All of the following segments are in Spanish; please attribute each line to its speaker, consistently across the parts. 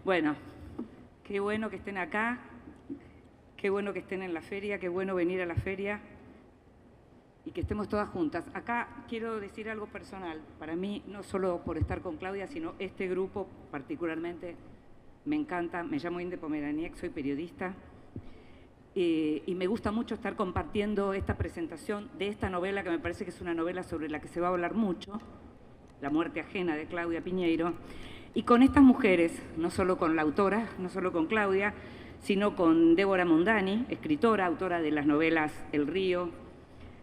Speaker 1: Bueno, qué bueno que estén acá, qué bueno que estén en la feria, qué bueno venir a la feria y que estemos todas juntas. Acá quiero decir algo personal. Para mí, no solo por estar con Claudia, sino este grupo particularmente me encanta. Me llamo Inde Pomeraniec, soy periodista y me gusta mucho estar compartiendo esta presentación de esta novela, que me parece que es una novela sobre la que se va a hablar mucho, La muerte ajena, de Claudia Piñeiro, y con estas mujeres, no solo con la autora, no solo con Claudia, sino con Débora Mondani, escritora, autora de las novelas El Río,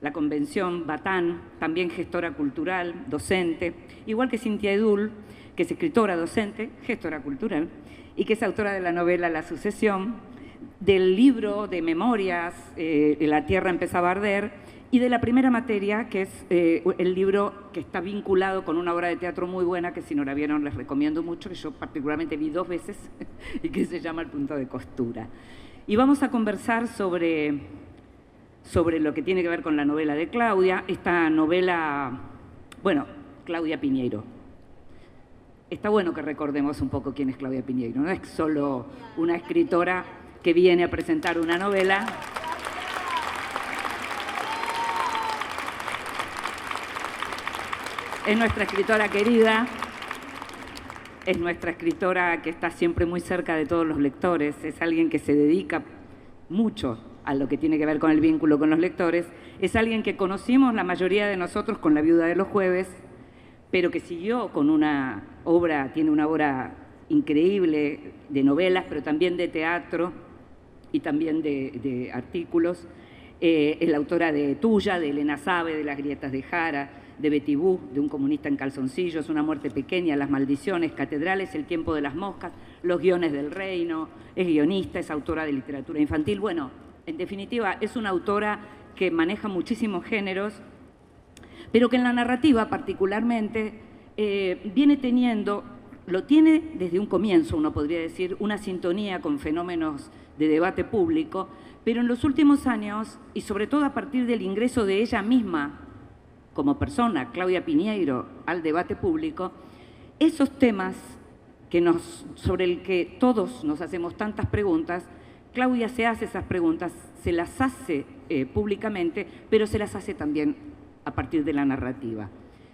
Speaker 1: La Convención, Batán, también gestora cultural, docente, igual que Cintia Edul, que es escritora, docente, gestora cultural, y que es autora de la novela La Sucesión, del libro de memorias La Tierra empezaba a arder, y de la primera materia, que es el libro que está vinculado con una obra de teatro muy buena, que si no la vieron les recomiendo mucho, que yo particularmente vi 2 veces, y que se llama El punto de costura. Y vamos a conversar sobre lo que tiene que ver con la novela de Claudia, esta novela, bueno, Claudia Piñeiro. Está bueno que recordemos un poco quién es Claudia Piñeiro, no es solo una escritora que viene a presentar una novela. Es nuestra escritora querida, es nuestra escritora que está siempre muy cerca de todos los lectores, es alguien que se dedica mucho a lo que tiene que ver con el vínculo con los lectores, es alguien que conocimos la mayoría de nosotros con La Viuda de los Jueves, pero que siguió con una obra, tiene una obra increíble de novelas, pero también de teatro y también de artículos. Es la autora de Tuya, de Elena Sabe, de Las grietas de Jara, de Betty Boo, de Un comunista en calzoncillos, Una muerte pequeña, Las maldiciones, Catedrales, El tiempo de las moscas, Los guiones del reino, es guionista, es autora de literatura infantil. Bueno, en definitiva, es una autora que maneja muchísimos géneros, pero que en la narrativa particularmente viene teniendo, lo tiene desde un comienzo, uno podría decir, una sintonía con fenómenos de debate público, pero en los últimos años, y sobre todo a partir del ingreso de ella misma como persona, Claudia Piñeiro, al debate público, esos temas sobre el que todos nos hacemos tantas preguntas, Claudia se hace esas preguntas, se las hace públicamente, pero se las hace también a partir de la narrativa.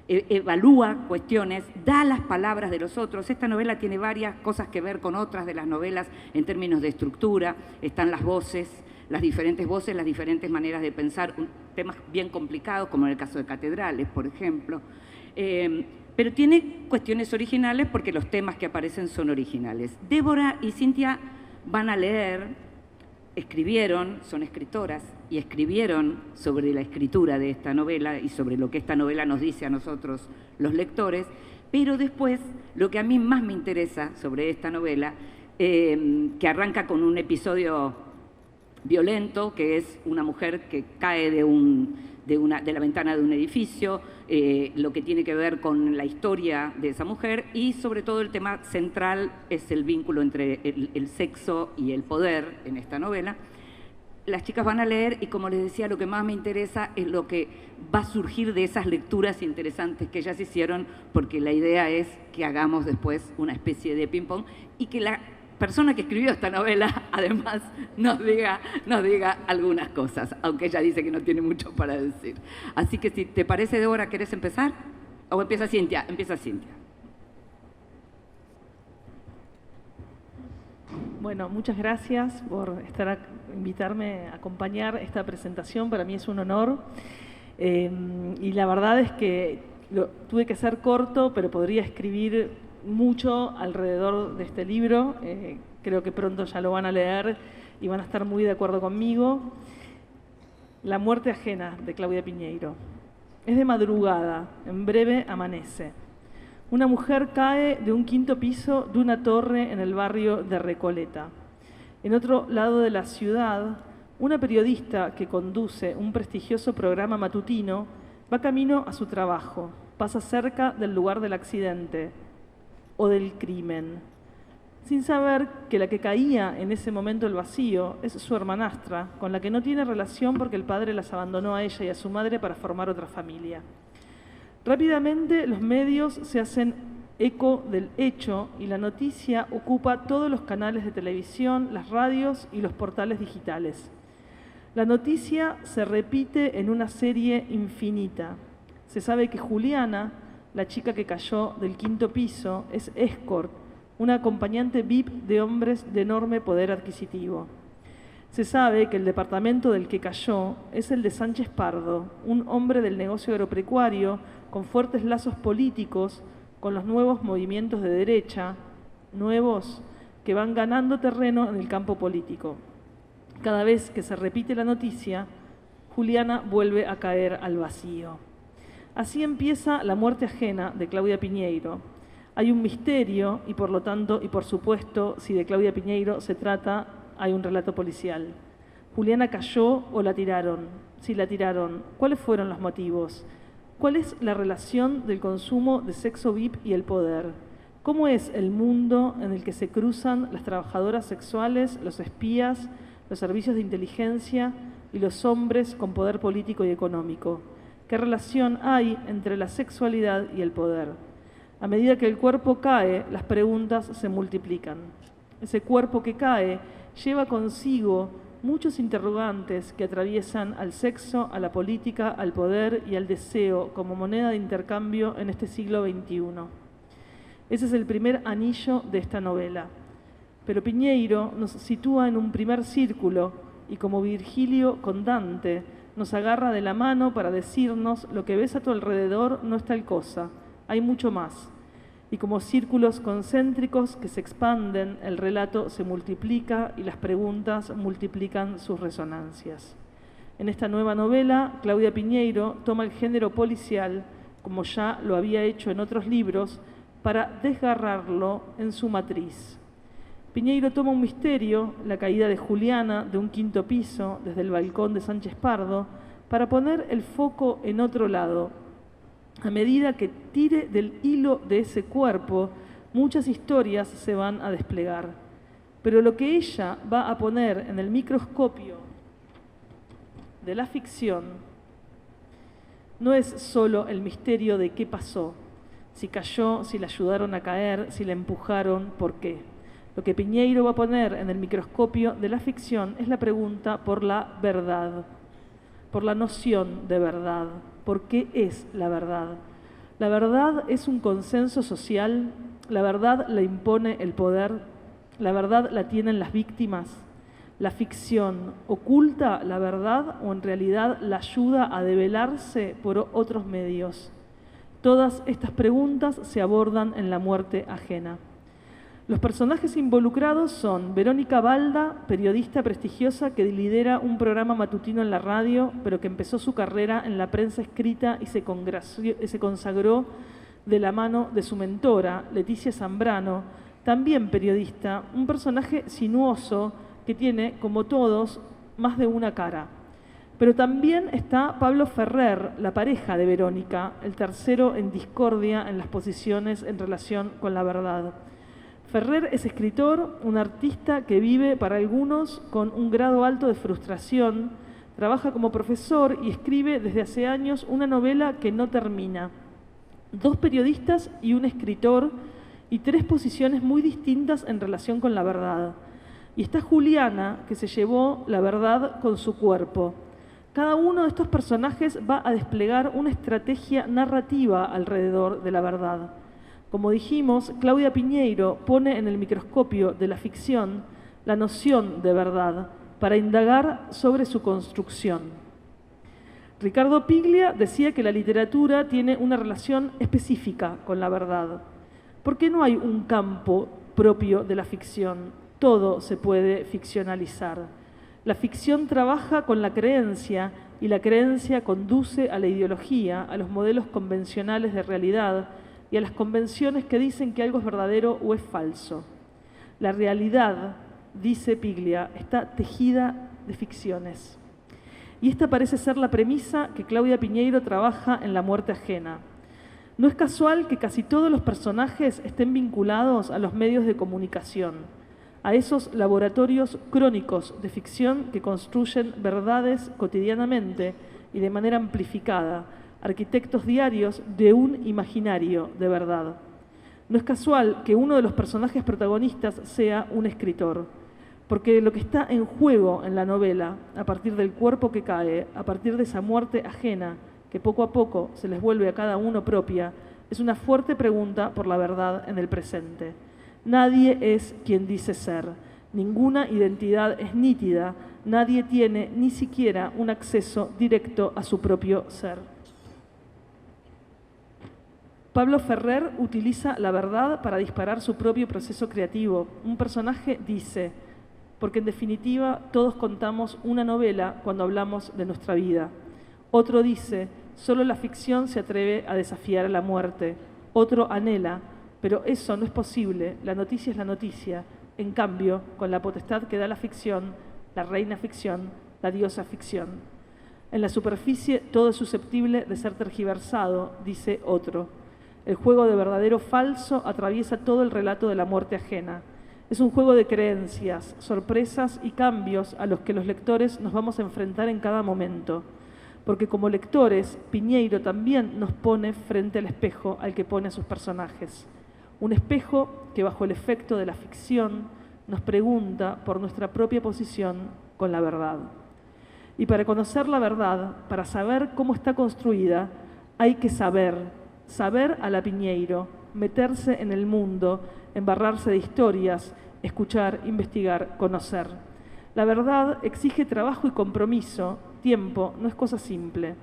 Speaker 1: Evalúa cuestiones, da las palabras de los otros. Esta novela tiene varias cosas que ver con otras de las novelas en términos de estructura, están las voces, las diferentes voces, las diferentes maneras de pensar, temas bien complicados, como en el caso de Catedrales, por ejemplo. Pero tiene cuestiones originales porque los temas que aparecen son originales. Débora y Cintia van a leer, escribieron, son escritoras, y escribieron sobre la escritura de esta novela y sobre lo que esta novela nos dice a nosotros, los lectores, pero después, lo que a mí más me interesa sobre esta novela, que arranca con un episodio violento, que es una mujer que cae de la ventana de un edificio, lo que tiene que ver con la historia de esa mujer, y sobre todo el tema central es el vínculo entre el sexo y el poder en esta novela. Las chicas van a leer y, como les decía, lo que más me interesa es lo que va a surgir de esas lecturas interesantes que ellas hicieron, porque la idea es que hagamos después una especie de ping-pong y que la persona que escribió esta novela, además, nos diga algunas cosas, aunque ella dice que no tiene mucho para decir. Así que, si te parece, Débora, ¿querés empezar? ¿O empieza Cintia? Empieza Cintia.
Speaker 2: Bueno, muchas gracias por invitarme a acompañar esta presentación. Para mí es un honor. Y la verdad es que tuve que ser corto, pero podría escribir mucho alrededor de este libro. Creo que pronto ya lo van a leer y van a estar muy de acuerdo conmigo. La muerte ajena, de Claudia Piñeiro. Es de madrugada, en breve amanece. Una mujer cae de un 5º piso de una torre en el barrio de Recoleta. En otro lado de la ciudad, una periodista que conduce un prestigioso programa matutino va camino a su trabajo, pasa cerca del lugar del accidente o del crimen, sin saber que la que caía en ese momento el vacío es su hermanastra, con la que no tiene relación porque el padre las abandonó a ella y a su madre para formar otra familia. Rápidamente los medios se hacen eco del hecho y la noticia ocupa todos los canales de televisión, las radios y los portales digitales. La noticia se repite en una serie infinita. Se sabe que Juliana, la chica que cayó del 5º piso, es escort, una acompañante VIP de hombres de enorme poder adquisitivo. Se sabe que el departamento del que cayó es el de Sánchez Pardo, un hombre del negocio agropecuario con fuertes lazos políticos con los nuevos movimientos de derecha, nuevos que van ganando terreno en el campo político. Cada vez que se repite la noticia, Juliana vuelve a caer al vacío. Así empieza La muerte ajena de Claudia Piñeiro. Hay un misterio y por lo tanto, y por supuesto, si de Claudia Piñeiro se trata, hay un relato policial. ¿Juliana cayó o la tiraron? Si la tiraron, ¿cuáles fueron los motivos? ¿Cuál es la relación del consumo de sexo VIP y el poder? ¿Cómo es el mundo en el que se cruzan las trabajadoras sexuales, los espías, los servicios de inteligencia y los hombres con poder político y económico? ¿Qué relación hay entre la sexualidad y el poder? A medida que el cuerpo cae, las preguntas se multiplican. Ese cuerpo que cae lleva consigo muchos interrogantes que atraviesan al sexo, a la política, al poder y al deseo como moneda de intercambio en este siglo XXI. Ese es el primer anillo de esta novela. Pero Piñeiro nos sitúa en un primer círculo y como Virgilio con Dante nos agarra de la mano para decirnos lo que ves a tu alrededor no es tal cosa, hay mucho más. Y como círculos concéntricos que se expanden, el relato se multiplica y las preguntas multiplican sus resonancias. En esta nueva novela, Claudia Piñeiro toma el género policial, como ya lo había hecho en otros libros, para desgarrarlo en su matriz. Piñeiro toma un misterio, la caída de Juliana de un 5º piso desde el balcón de Sánchez Pardo, para poner el foco en otro lado. A medida que tire del hilo de ese cuerpo, muchas historias se van a desplegar. Pero lo que ella va a poner en el microscopio de la ficción no es solo el misterio de qué pasó, si cayó, si la ayudaron a caer, si la empujaron, por qué. Lo que Piñeiro va a poner en el microscopio de la ficción es la pregunta por la verdad, por la noción de verdad. ¿Por qué es la verdad? La verdad es un consenso social, la verdad la impone el poder, la verdad la tienen las víctimas. ¿La ficción oculta la verdad o en realidad la ayuda a develarse por otros medios? Todas estas preguntas se abordan en La muerte ajena. Los personajes involucrados son Verónica Balda, periodista prestigiosa que lidera un programa matutino en la radio, pero que empezó su carrera en la prensa escrita y se consagró de la mano de su mentora, Leticia Zambrano, también periodista, un personaje sinuoso que tiene, como todos, más de una cara. Pero también está Pablo Ferrer, la pareja de Verónica, el tercero en discordia en las posiciones en relación con la verdad. Ferrer es escritor, un artista que vive para algunos con un grado alto de frustración, trabaja como profesor y escribe desde hace años una novela que no termina. 2 periodistas y un escritor y 3 posiciones muy distintas en relación con la verdad. Y está Juliana, que se llevó la verdad con su cuerpo. Cada uno de estos personajes va a desplegar una estrategia narrativa alrededor de la verdad. Como dijimos, Claudia Piñeiro pone en el microscopio de la ficción la noción de verdad para indagar sobre su construcción. Ricardo Piglia decía que la literatura tiene una relación específica con la verdad. ¿Por qué no hay un campo propio de la ficción? Todo se puede ficcionalizar. La ficción trabaja con la creencia y la creencia conduce a la ideología, a los modelos convencionales de realidad, y a las convenciones que dicen que algo es verdadero o es falso. La realidad, dice Piglia, está tejida de ficciones. Y esta parece ser la premisa que Claudia Piñeiro trabaja en La muerte ajena. No es casual que casi todos los personajes estén vinculados a los medios de comunicación, a esos laboratorios crónicos de ficción que construyen verdades cotidianamente y de manera amplificada, arquitectos diarios de un imaginario de verdad. No es casual que uno de los personajes protagonistas sea un escritor, porque lo que está en juego en la novela, a partir del cuerpo que cae, a partir de esa muerte ajena, que poco a poco se les vuelve a cada uno propia, es una fuerte pregunta por la verdad en el presente. Nadie es quien dice ser, ninguna identidad es nítida, nadie tiene ni siquiera un acceso directo a su propio ser. Pablo Ferrer utiliza la verdad para disparar su propio proceso creativo. Un personaje dice, porque en definitiva todos contamos una novela cuando hablamos de nuestra vida. Otro dice, solo la ficción se atreve a desafiar a la muerte. Otro anhela, pero eso no es posible, la noticia es la noticia. En cambio, con la potestad que da la ficción, la reina ficción, la diosa ficción. En la superficie todo es susceptible de ser tergiversado, dice otro. El juego de verdadero falso atraviesa todo el relato de la muerte ajena. Es un juego de creencias, sorpresas y cambios a los que los lectores nos vamos a enfrentar en cada momento. Porque como lectores, Piñeiro también nos pone frente al espejo al que pone a sus personajes. Un espejo que bajo el efecto de la ficción nos pregunta por nuestra propia posición con la verdad. Y para conocer la verdad, para saber cómo está construida, hay que saber a la Piñeiro, meterse en el mundo, embarrarse de historias, escuchar, investigar, conocer. La verdad exige trabajo y compromiso, tiempo, no es cosa simple.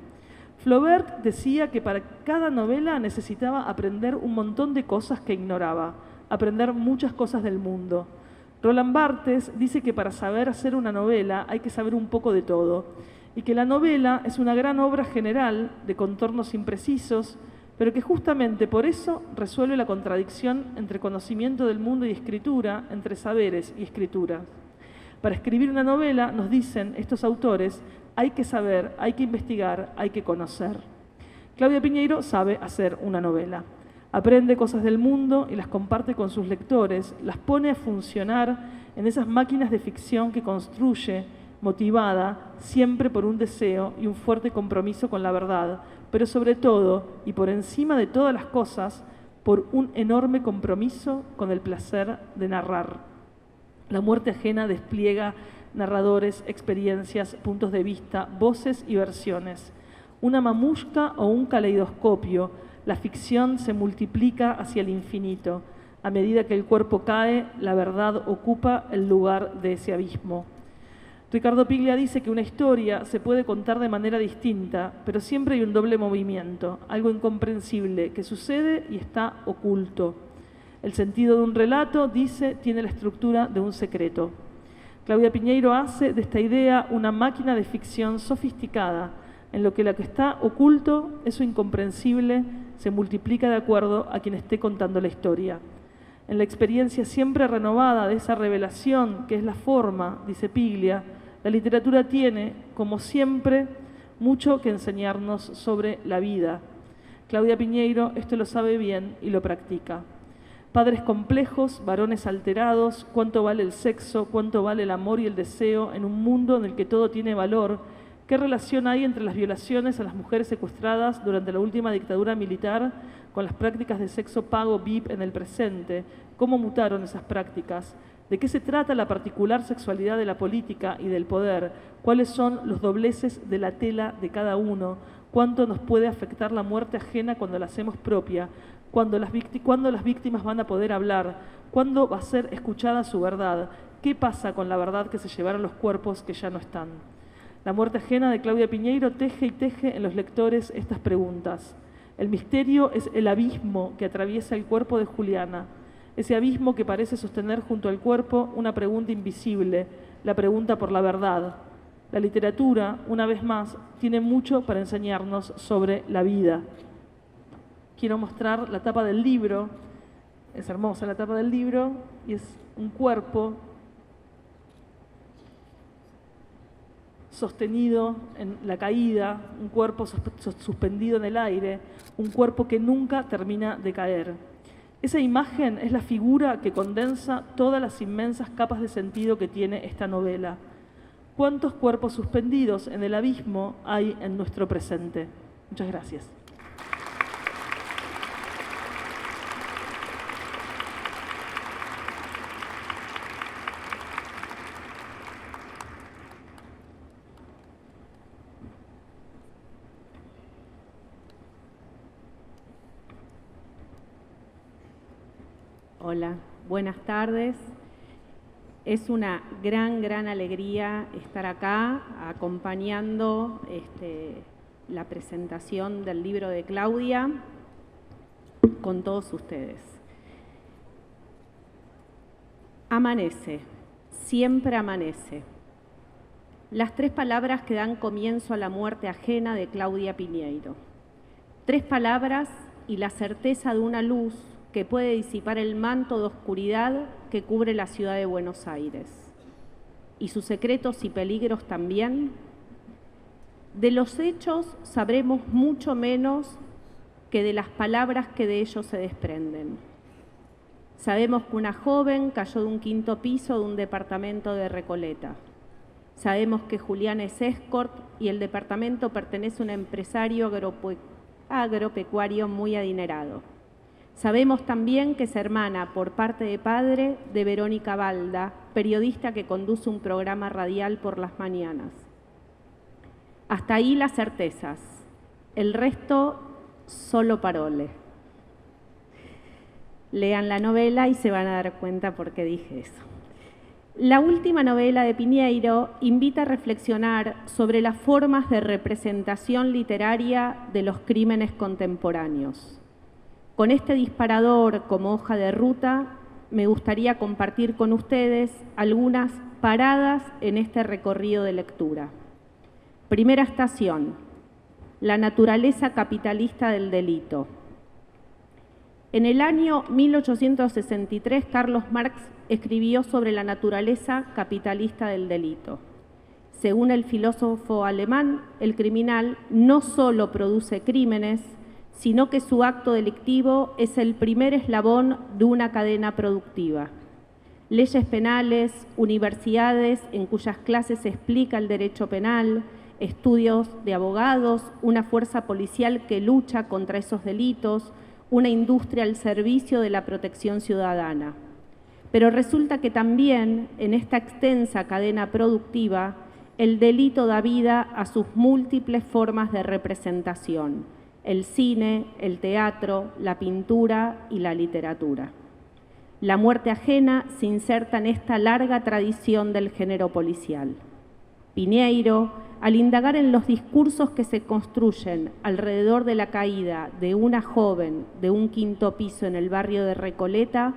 Speaker 2: Flaubert decía que para cada novela necesitaba aprender un montón de cosas que ignoraba, aprender muchas cosas del mundo. Roland Barthes dice que para saber hacer una novela hay que saber un poco de todo, y que la novela es una gran obra general de contornos imprecisos, pero que justamente por eso resuelve la contradicción entre conocimiento del mundo y escritura, entre saberes y escritura. Para escribir una novela, nos dicen estos autores, hay que saber, hay que investigar, hay que conocer. Claudia Piñeiro sabe hacer una novela. Aprende cosas del mundo y las comparte con sus lectores, las pone a funcionar en esas máquinas de ficción que construye, motivada siempre por un deseo y un fuerte compromiso con la verdad, pero sobre todo, y por encima de todas las cosas, por un enorme compromiso con el placer de narrar. La muerte ajena despliega narradores, experiencias, puntos de vista, voces y versiones. Una mamushka o un caleidoscopio, la ficción se multiplica hacia el infinito. A medida que el cuerpo cae, la verdad ocupa el lugar de ese abismo. Ricardo Piglia dice que una historia se puede contar de manera distinta, pero siempre hay un doble movimiento, algo incomprensible que sucede y está oculto. El sentido de un relato, dice, tiene la estructura de un secreto. Claudia Piñeiro hace de esta idea una máquina de ficción sofisticada, en lo que está oculto, eso incomprensible, se multiplica de acuerdo a quien esté contando la historia. En la experiencia siempre renovada de esa revelación, que es la forma, dice Piglia, la literatura tiene, como siempre, mucho que enseñarnos sobre la vida. Claudia Piñeiro esto lo sabe bien y lo practica. Padres complejos, varones alterados, cuánto vale el sexo, cuánto vale el amor y el deseo en un mundo en el que todo tiene valor. ¿Qué relación hay entre las violaciones a las mujeres secuestradas durante la última dictadura militar con las prácticas de sexo pago VIP en el presente? ¿Cómo mutaron esas prácticas? ¿De qué se trata la particular sexualidad de la política y del poder? ¿Cuáles son los dobleces de la tela de cada uno? ¿Cuánto nos puede afectar la muerte ajena cuando la hacemos propia? ¿Cuándo las víctimas van a poder hablar? ¿Cuándo va a ser escuchada su verdad? ¿Qué pasa con la verdad que se llevaron los cuerpos que ya no están? La muerte ajena de Claudia Piñeiro teje y teje en los lectores estas preguntas. El misterio es el abismo que atraviesa el cuerpo de Juliana, ese abismo que parece sostener junto al cuerpo una pregunta invisible, la pregunta por la verdad. La literatura, una vez más, tiene mucho para enseñarnos sobre la vida. Quiero mostrar la tapa del libro. Es hermosa la tapa del libro y es un cuerpo sostenido en la caída, un cuerpo suspendido en el aire, un cuerpo que nunca termina de caer. Esa imagen es la figura que condensa todas las inmensas capas de sentido que tiene esta novela. ¿Cuántos cuerpos suspendidos en el abismo hay en nuestro presente? Muchas gracias.
Speaker 3: Hola, buenas tardes. Es una gran alegría estar acá acompañando la presentación del libro de Claudia con todos ustedes. Amanece, siempre amanece. Las 3 palabras que dan comienzo a la muerte ajena de Claudia Piñeiro. 3 palabras y la certeza de una luz que puede disipar el manto de oscuridad que cubre la ciudad de Buenos Aires. ¿Y sus secretos y peligros también? De los hechos sabremos mucho menos que de las palabras que de ellos se desprenden. Sabemos que una joven cayó de un 5º piso de un departamento de Recoleta. Sabemos que Julián es escort y el departamento pertenece a un empresario agropecuario muy adinerado. Sabemos también que es hermana, por parte de padre, de Verónica Balda, periodista que conduce un programa radial por las mañanas. Hasta ahí las certezas. El resto, solo parole. Lean la novela y se van a dar cuenta por qué dije eso. La última novela de Piñeiro invita a reflexionar sobre las formas de representación literaria de los crímenes contemporáneos. Con este disparador como hoja de ruta, me gustaría compartir con ustedes algunas paradas en este recorrido de lectura. Primera estación, la naturaleza capitalista del delito. En el año 1863, Carlos Marx escribió sobre la naturaleza capitalista del delito. Según el filósofo alemán, el criminal no solo produce crímenes, sino que su acto delictivo es el primer eslabón de una cadena productiva. Leyes penales, universidades en cuyas clases se explica el derecho penal, estudios de abogados, una fuerza policial que lucha contra esos delitos, una industria al servicio de la protección ciudadana. Pero resulta que también en esta extensa cadena productiva, el delito da vida a sus múltiples formas de representación: el cine, el teatro, la pintura y la literatura. La muerte ajena se inserta en esta larga tradición del género policial. Piñeiro, al indagar en los discursos que se construyen alrededor de la caída de una joven de un 5º piso en el barrio de Recoleta,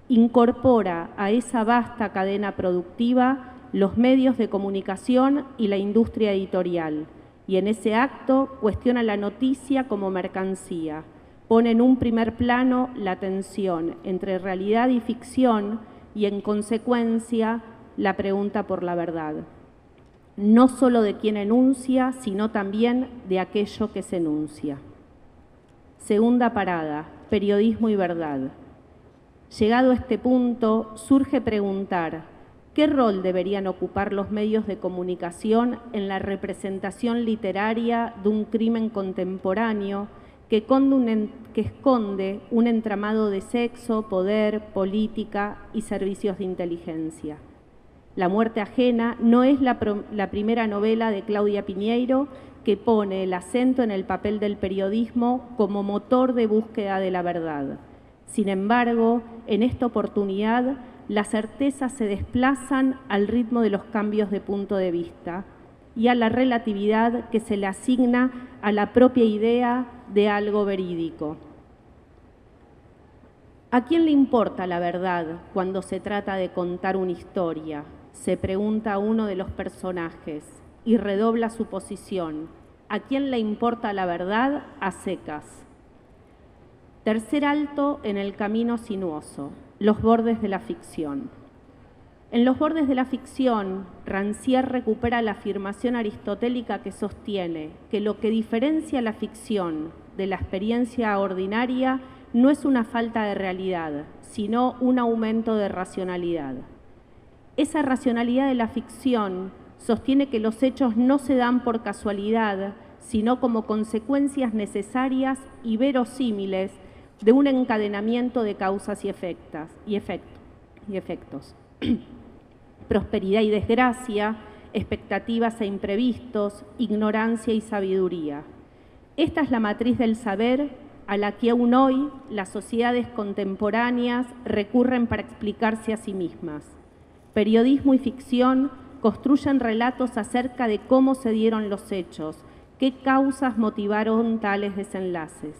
Speaker 3: incorpora a esa vasta cadena productiva los medios de comunicación y la industria editorial, y en ese acto cuestiona la noticia como mercancía, pone en un primer plano la tensión entre realidad y ficción y, en consecuencia, la pregunta por la verdad. No solo de quien enuncia, sino también de aquello que se enuncia. Segunda parada, periodismo y verdad. Llegado a este punto, surge preguntar: ¿qué rol deberían ocupar los medios de comunicación en la representación literaria de un crimen contemporáneo que esconde un entramado de sexo, poder, política y servicios de inteligencia? La muerte ajena no es la primera novela de Claudia Piñeiro que pone el acento en el papel del periodismo como motor de búsqueda de la verdad. Sin embargo, en esta oportunidad, las certezas se desplazan al ritmo de los cambios de punto de vista y a la relatividad que se le asigna a la propia idea de algo verídico. ¿A quién le importa la verdad cuando se trata de contar una historia?, se pregunta uno de los personajes y redobla su posición. ¿A quién le importa la verdad a secas? Tercer alto en el camino sinuoso, los bordes de la ficción. En los bordes de la ficción, Rancière recupera la afirmación aristotélica que sostiene que lo que diferencia la ficción de la experiencia ordinaria no es una falta de realidad, sino un aumento de racionalidad. Esa racionalidad de la ficción sostiene que los hechos no se dan por casualidad, sino como consecuencias necesarias y verosímiles de un encadenamiento de causas y efectos. Prosperidad y desgracia, expectativas e imprevistos, ignorancia y sabiduría. Esta es la matriz del saber a la que aún hoy las sociedades contemporáneas recurren para explicarse a sí mismas. Periodismo y ficción construyen relatos acerca de cómo se dieron los hechos, qué causas motivaron tales desenlaces.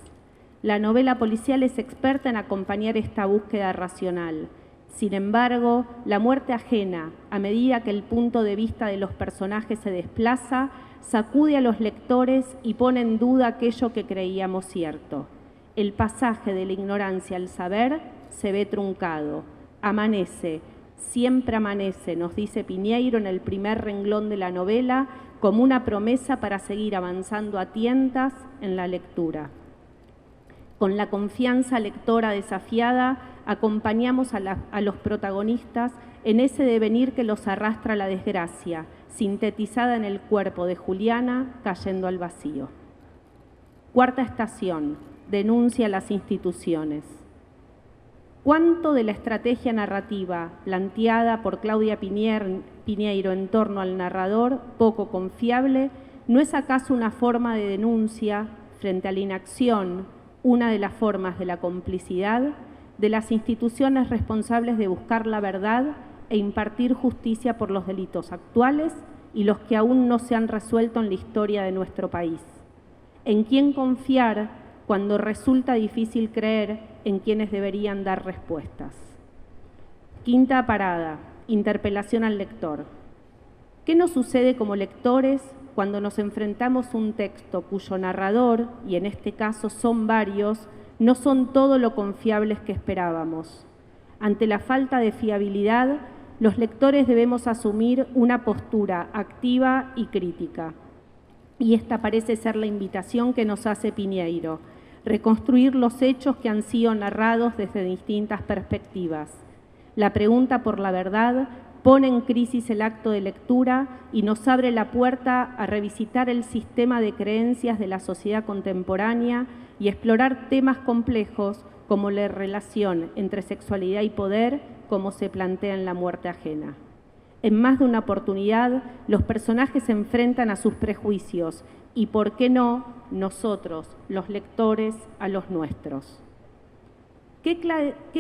Speaker 3: La novela policial es experta en acompañar esta búsqueda racional. Sin embargo, la muerte ajena, a medida que el punto de vista de los personajes se desplaza, sacude a los lectores y pone en duda aquello que creíamos cierto. El pasaje de la ignorancia al saber se ve truncado. Amanece, siempre amanece, nos dice Piñeiro en el primer renglón de la novela, como una promesa para seguir avanzando a tientas en la lectura. Con la confianza lectora desafiada, acompañamos a los protagonistas en ese devenir que los arrastra a la desgracia, sintetizada en el cuerpo de Juliana cayendo al vacío. Cuarta estación, denuncia a las instituciones. ¿Cuánto de la estrategia narrativa planteada por Claudia Piñeiro en torno al narrador, poco confiable, no es acaso una forma de denuncia frente a la inacción, una de las formas de la complicidad de las instituciones responsables de buscar la verdad e impartir justicia por los delitos actuales y los que aún no se han resuelto en la historia de nuestro país? ¿En quién confiar cuando resulta difícil creer en quienes deberían dar respuestas? Quinta parada, interpelación al lector. ¿Qué nos sucede como lectores cuando nos enfrentamos a un texto cuyo narrador, y en este caso son varios, no son todo lo confiables que esperábamos? Ante la falta de fiabilidad, los lectores debemos asumir una postura activa y crítica. Y esta parece ser la invitación que nos hace Piñeiro: reconstruir los hechos que han sido narrados desde distintas perspectivas. La pregunta por la verdad pone en crisis el acto de lectura y nos abre la puerta a revisitar el sistema de creencias de la sociedad contemporánea y explorar temas complejos como la relación entre sexualidad y poder, como se plantea en La muerte ajena. En más de una oportunidad, los personajes se enfrentan a sus prejuicios y, ¿por qué no?, nosotros, los lectores, a los nuestros. ¿Qué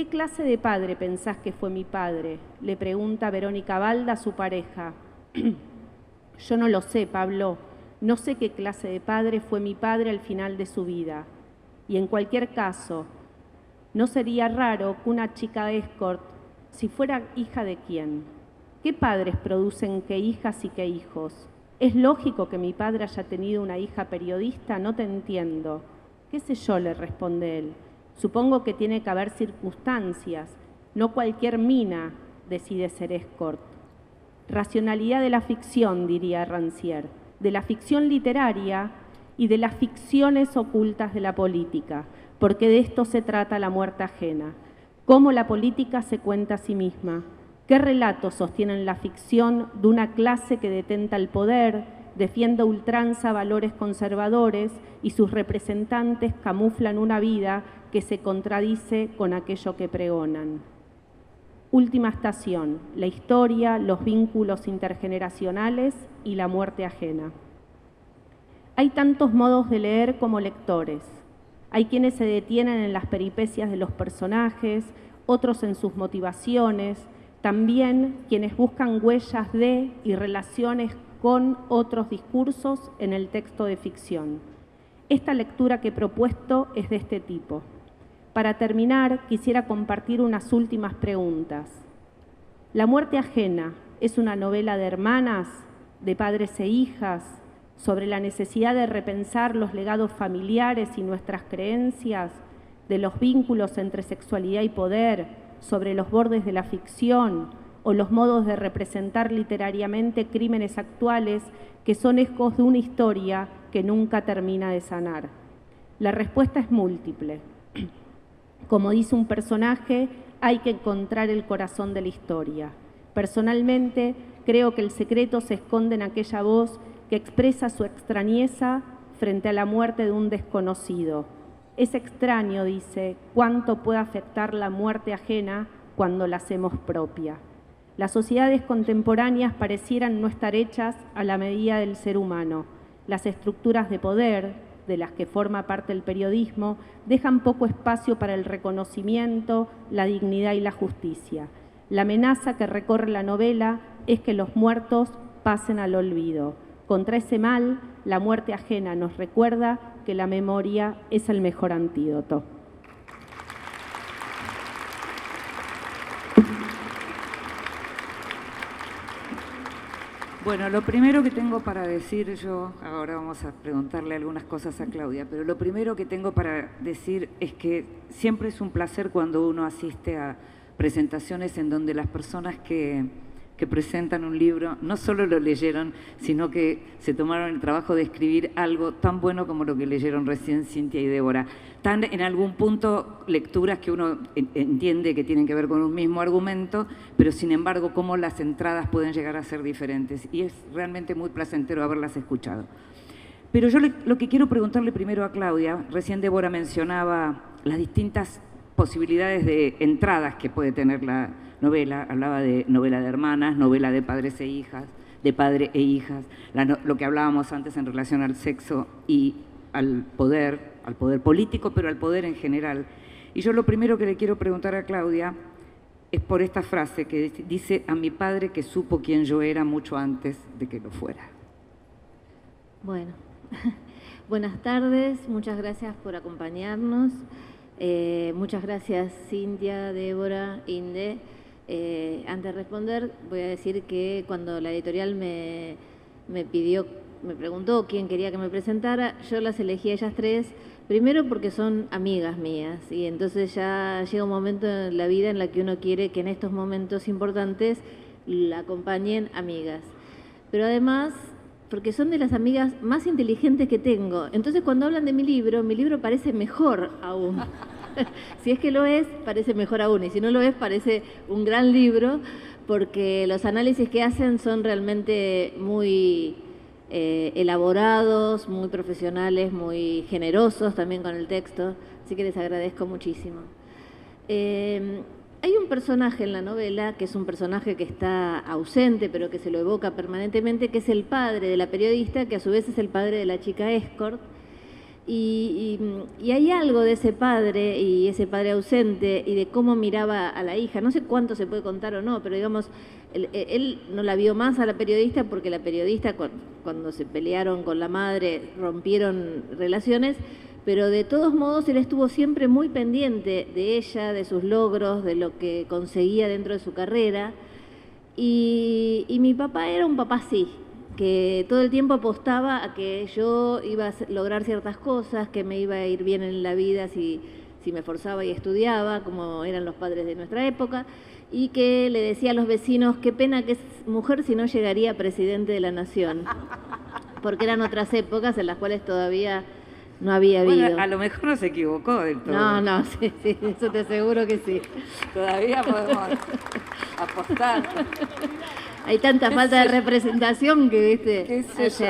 Speaker 3: clase de padre pensás que fue mi padre?, le pregunta Verónica Balda a su pareja. Yo no lo sé, Pablo. No sé qué clase de padre fue mi padre al final de su vida. Y en cualquier caso, no sería raro que una chica escort, si fuera hija de quién. ¿Qué padres producen qué hijas y qué hijos? ¿Es lógico que mi padre haya tenido una hija periodista? No te entiendo. ¿Qué sé yo?, le responde él. Supongo que tiene que haber circunstancias. No cualquier mina decide ser escort. Racionalidad de la ficción, diría Rancière, de la ficción literaria y de las ficciones ocultas de la política, porque de esto se trata La muerte ajena. Cómo la política se cuenta a sí misma. ¿Qué relatos sostienen la ficción de una clase que detenta el poder, defiende a ultranza valores conservadores y sus representantes camuflan una vida que se contradice con aquello que pregonan? Última estación, la historia, los vínculos intergeneracionales y la muerte ajena. Hay tantos modos de leer como lectores. Hay quienes se detienen en las peripecias de los personajes, otros en sus motivaciones, también quienes buscan huellas de y relaciones con otros discursos en el texto de ficción. Esta lectura que he propuesto es de este tipo. Para terminar, quisiera compartir unas últimas preguntas. La muerte ajena es una novela de hermanas, de padres e hijas, sobre la necesidad de repensar los legados familiares y nuestras creencias, de los vínculos entre sexualidad y poder, sobre los bordes de la ficción o los modos de representar literariamente crímenes actuales que son ecos de una historia que nunca termina de sanar. La respuesta es múltiple. Como dice un personaje, hay que encontrar el corazón de la historia. Personalmente, creo que el secreto se esconde en aquella voz que expresa su extrañeza frente a la muerte de un desconocido. Es extraño, dice, cuánto puede afectar la muerte ajena cuando la hacemos propia. Las sociedades contemporáneas parecieran no estar hechas a la medida del ser humano. Las estructuras de poder, de las que forma parte el periodismo dejan poco espacio para el reconocimiento, la dignidad y la justicia. La amenaza que recorre la novela es que los muertos pasen al olvido. Contra ese mal, la muerte ajena nos recuerda que la memoria es el mejor antídoto.
Speaker 1: Bueno, lo primero que tengo para decir yo, ahora vamos a preguntarle algunas cosas a Claudia, pero lo primero que tengo para decir es que siempre es un placer cuando uno asiste a presentaciones en donde las personas que presentan un libro no solo lo leyeron, sino que se tomaron el trabajo de escribir algo tan bueno como lo que leyeron recién Cintia y Débora. Tan en algún punto lecturas que uno entiende que tienen que ver con un mismo argumento, pero sin embargo cómo las entradas pueden llegar a ser diferentes. Y es realmente muy placentero haberlas escuchado. Pero yo lo que quiero preguntarle primero a Claudia, recién Débora mencionaba las distintas posibilidades de entradas que puede tener la novela, hablaba de novela de hermanas, novela de padres e hijas, de padre e hijas, lo que hablábamos antes en relación al sexo y al poder político, pero al poder en general. Y yo lo primero que le quiero preguntar a Claudia es por esta frase que dice: a mi padre que supo quién yo era mucho antes de que lo fuera.
Speaker 4: Bueno, buenas tardes, muchas gracias por acompañarnos. Muchas gracias Cintia, Débora, Inde. Antes de responder, voy a decir que cuando la editorial me preguntó quién quería que me presentara, yo las elegí a ellas tres, primero porque son amigas mías, y entonces ya llega un momento en la vida en la que uno quiere que en estos momentos importantes la acompañen amigas. Pero además, porque son de las amigas más inteligentes que tengo. Entonces, cuando hablan de mi libro parece mejor aún. Si es que lo es, parece mejor aún. Y si no lo es, parece un gran libro, porque los análisis que hacen son realmente muy elaborados, muy profesionales, muy generosos también con el texto. Así que les agradezco muchísimo. Hay un personaje en la novela, que es un personaje que está ausente, pero que se lo evoca permanentemente, que es el padre de la periodista, que a su vez es el padre de la chica escort. Y hay algo de ese padre y ese padre ausente y de cómo miraba a la hija. No sé cuánto se puede contar o no, pero digamos, él no la vio más a la periodista porque la periodista, cuando se pelearon con la madre, rompieron relaciones, pero de todos modos él estuvo siempre muy pendiente de ella, de sus logros, de lo que conseguía dentro de su carrera. Y mi papá era un papá así, que todo el tiempo apostaba a que yo iba a lograr ciertas cosas, que me iba a ir bien en la vida si me esforzaba y estudiaba, como eran los padres de nuestra época, y que le decía a los vecinos, qué pena que es mujer si no llegaría a presidente de la nación, porque eran otras épocas en las cuales todavía no había habido.
Speaker 1: Bueno, a lo mejor no se equivocó del todo.
Speaker 4: No, sí, eso te aseguro que sí.
Speaker 1: Todavía podemos apostar.
Speaker 4: Hay tanta falta de representación que, viste,
Speaker 1: ¿Qué es eso?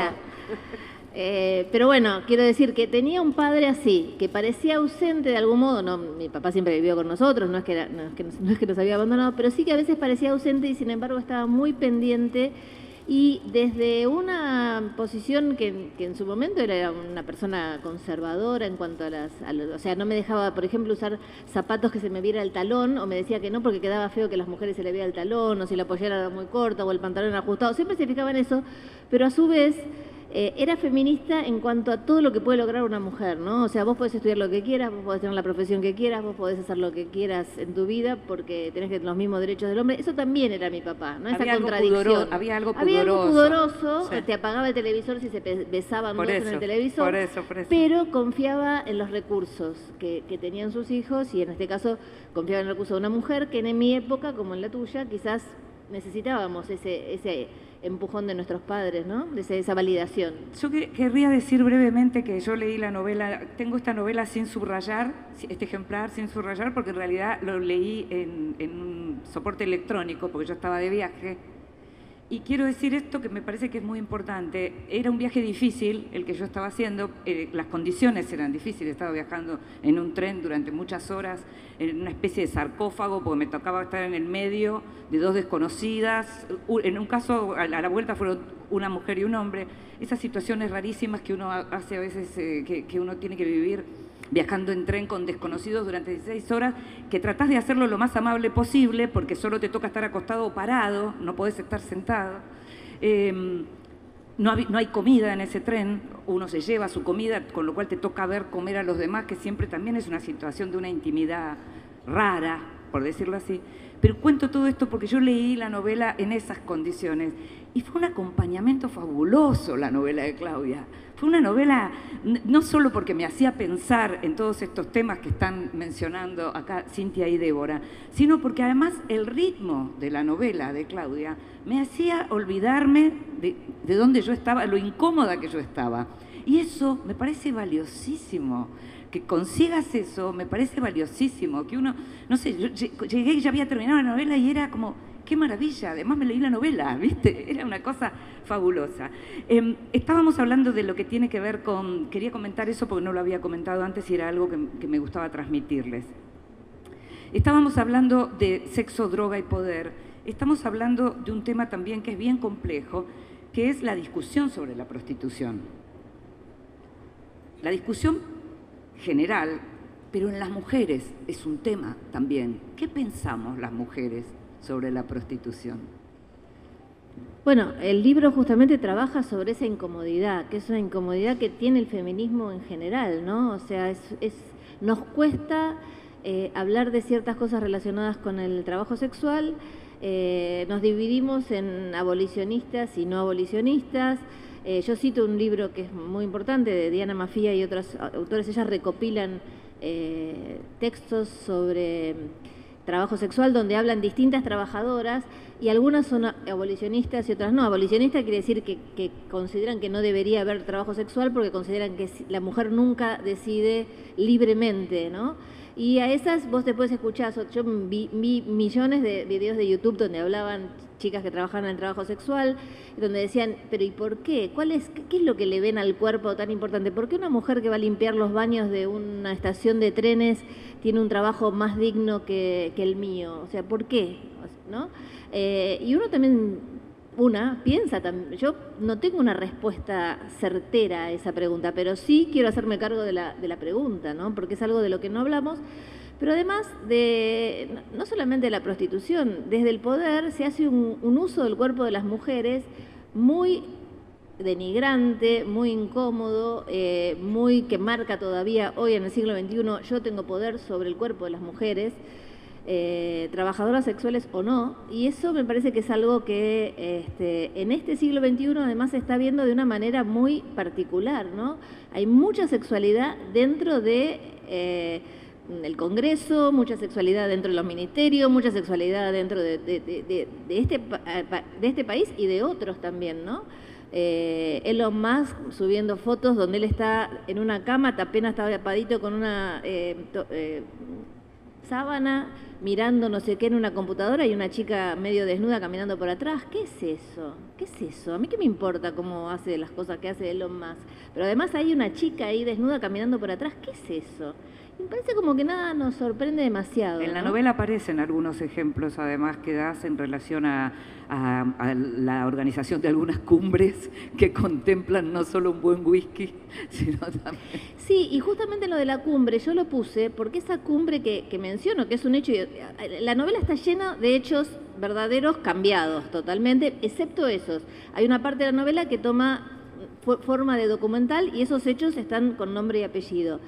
Speaker 4: Pero bueno, quiero decir que tenía un padre así, que parecía ausente de algún modo. No, mi papá siempre vivió con nosotros, no es que nos había abandonado, pero sí que a veces parecía ausente y sin embargo estaba muy pendiente. Y desde una posición que en su momento era una persona conservadora en cuanto o sea, no me dejaba, por ejemplo, usar zapatos que se me viera el talón, o me decía que no porque quedaba feo que a las mujeres se le viera el talón, o si la pollera era muy corta, o el pantalón ajustado, siempre se fijaba en eso, pero a su vez era feminista en cuanto a todo lo que puede lograr una mujer, ¿no? O sea, vos podés estudiar lo que quieras, vos podés tener la profesión que quieras, vos podés hacer lo que quieras en tu vida porque tenés los mismos derechos del hombre. Eso también era mi papá, ¿no? Esa contradicción.
Speaker 1: Había algo pudoroso.
Speaker 4: Sí. Te apagaba el televisor si se besaban dos en el televisor,
Speaker 1: por eso.
Speaker 4: pero confiaba en los recursos que tenían sus hijos y en este caso confiaba en el recurso de una mujer que en mi época, como en la tuya, quizás necesitábamos ese empujón de nuestros padres, ¿no? De esa validación.
Speaker 1: Yo querría decir brevemente que yo leí la novela, tengo esta novela sin subrayar, este ejemplar sin subrayar, porque en realidad lo leí en un soporte electrónico, porque yo estaba de viaje, Y quiero decir esto que me parece que es muy importante. Era un viaje difícil el que yo estaba haciendo, las condiciones eran difíciles, estaba viajando en un tren durante muchas horas, en una especie de sarcófago, porque me tocaba estar en el medio de dos desconocidas. En un caso, a la vuelta fueron una mujer y un hombre. Esas situaciones rarísimas que uno hace a veces, que uno tiene que vivir viajando en tren con desconocidos durante 16 horas, que tratás de hacerlo lo más amable posible, porque solo te toca estar acostado o parado, no podés estar sentado. No hay comida en ese tren, uno se lleva su comida, con lo cual te toca ver comer a los demás, que siempre también es una situación de una intimidad rara, por decirlo así. Pero cuento todo esto porque yo leí la novela en esas condiciones y fue un acompañamiento fabuloso la novela de Claudia. Fue una novela no solo porque me hacía pensar en todos estos temas que están mencionando acá Cintia y Débora, sino porque además el ritmo de la novela de Claudia me hacía olvidarme de dónde yo estaba, lo incómoda que yo estaba. Y eso me parece valiosísimo. Que consigas eso me parece valiosísimo, que uno, no sé, yo llegué y ya había terminado la novela y era como, qué maravilla, además me leí la novela, ¿viste? Era una cosa fabulosa. Estábamos hablando de lo que tiene que ver con, quería comentar eso porque no lo había comentado antes y era algo que me gustaba transmitirles. Estábamos hablando de sexo, droga y poder, estamos hablando de un tema también que es bien complejo, que es la discusión sobre la prostitución. La discusión general, pero en las mujeres es un tema también. ¿Qué pensamos las mujeres sobre la prostitución?
Speaker 4: Bueno, el libro justamente trabaja sobre esa incomodidad, que es una incomodidad que tiene el feminismo en general, ¿no? O sea, nos cuesta hablar de ciertas cosas relacionadas con el trabajo sexual, nos dividimos en abolicionistas y no abolicionistas. Yo cito un libro que es muy importante de Diana Mafia y otros autores. Ellas recopilan textos sobre trabajo sexual donde hablan distintas trabajadoras y algunas son abolicionistas y otras no. Abolicionista quiere decir que consideran que no debería haber trabajo sexual porque consideran que la mujer nunca decide libremente, ¿no? Y a esas vos te puedes escuchar, yo vi millones de videos de YouTube donde hablaban chicas que trabajaban en el trabajo sexual, donde decían, pero ¿y por qué? ¿Qué es lo que le ven al cuerpo tan importante? ¿Por qué una mujer que va a limpiar los baños de una estación de trenes tiene un trabajo más digno que el mío? O sea, ¿por qué? ¿No? Y uno también, piensa, yo no tengo una respuesta certera a esa pregunta, pero sí quiero hacerme cargo de la pregunta, ¿no? Porque es algo de lo que no hablamos. Pero además no solamente de la prostitución, desde el poder se hace un uso del cuerpo de las mujeres muy denigrante, muy incómodo, que marca todavía hoy en el siglo XXI, yo tengo poder sobre el cuerpo de las mujeres, trabajadoras sexuales o no, y eso me parece que es algo que en este siglo XXI además se está viendo de una manera muy particular, ¿no? Hay mucha sexualidad dentro de el Congreso, mucha sexualidad dentro de los ministerios, mucha sexualidad dentro de este país y de otros también, ¿no? Elon Musk subiendo fotos donde él está en una cama, apenas está tapadito con una sábana, mirando no sé qué en una computadora y una chica medio desnuda caminando por atrás. ¿Qué es eso? ¿Qué es eso? A mí qué me importa cómo hace las cosas que hace Elon Musk. Pero además hay una chica ahí desnuda caminando por atrás. ¿Qué es eso? Me parece como que nada nos sorprende demasiado.
Speaker 1: En la novela aparecen algunos ejemplos, además, que das en relación a la organización de algunas cumbres que contemplan no solo un buen whisky, sino también...
Speaker 4: Sí, y justamente lo de la cumbre yo lo puse porque esa cumbre que menciono, que es un hecho... La novela está llena de hechos verdaderos cambiados totalmente, excepto esos. Hay una parte de la novela que toma forma de documental y esos hechos están con nombre y apellido.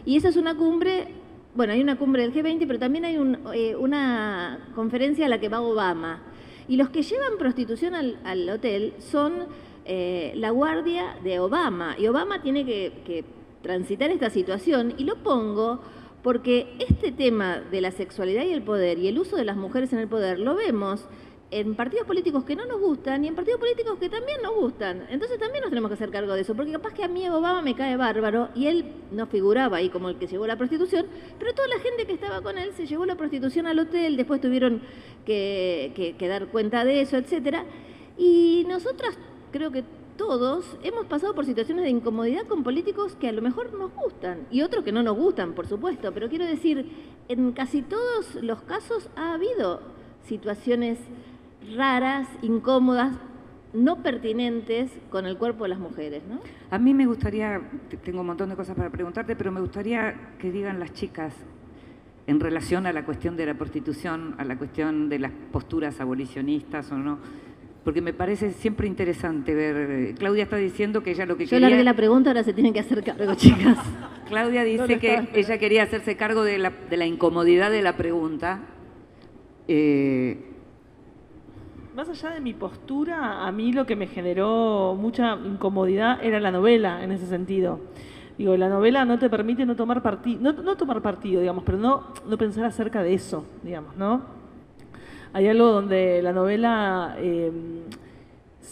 Speaker 4: Y esa es una cumbre, bueno, hay una cumbre del G20, pero también hay una conferencia a la que va Obama. Y los que llevan prostitución al hotel son la guardia de Obama. Y Obama tiene que transitar esta situación, y lo pongo porque este tema de la sexualidad y el poder y el uso de las mujeres en el poder lo vemos en partidos políticos que no nos gustan y en partidos políticos que también nos gustan. Entonces también nos tenemos que hacer cargo de eso, porque capaz que a mí Obama me cae bárbaro y él no figuraba ahí como el que llevó la prostitución, pero toda la gente que estaba con él se llevó la prostitución al hotel, después tuvieron que dar cuenta de eso, etcétera. Y nosotras, creo que todos, hemos pasado por situaciones de incomodidad con políticos que a lo mejor nos gustan y otros que no nos gustan, por supuesto, pero quiero decir, en casi todos los casos ha habido situaciones raras, incómodas, no pertinentes con el cuerpo de las mujeres, ¿no?
Speaker 1: A mí me gustaría, tengo un montón de cosas para preguntarte, pero me gustaría que digan las chicas en relación a la cuestión de la prostitución, a la cuestión de las posturas abolicionistas o no, porque me parece siempre interesante ver. Claudia está diciendo que ella lo que
Speaker 4: Yo
Speaker 1: quería...
Speaker 4: largué la pregunta, ahora se tienen que hacer cargo, chicas.
Speaker 1: Claudia dice que ella quería hacerse cargo de la incomodidad de la pregunta.
Speaker 2: Más allá de mi postura, a mí lo que me generó mucha incomodidad era la novela en ese sentido. Digo, la novela no te permite no tomar partido, no tomar partido, digamos, pero no pensar acerca de eso, digamos, ¿no? Hay algo donde la novela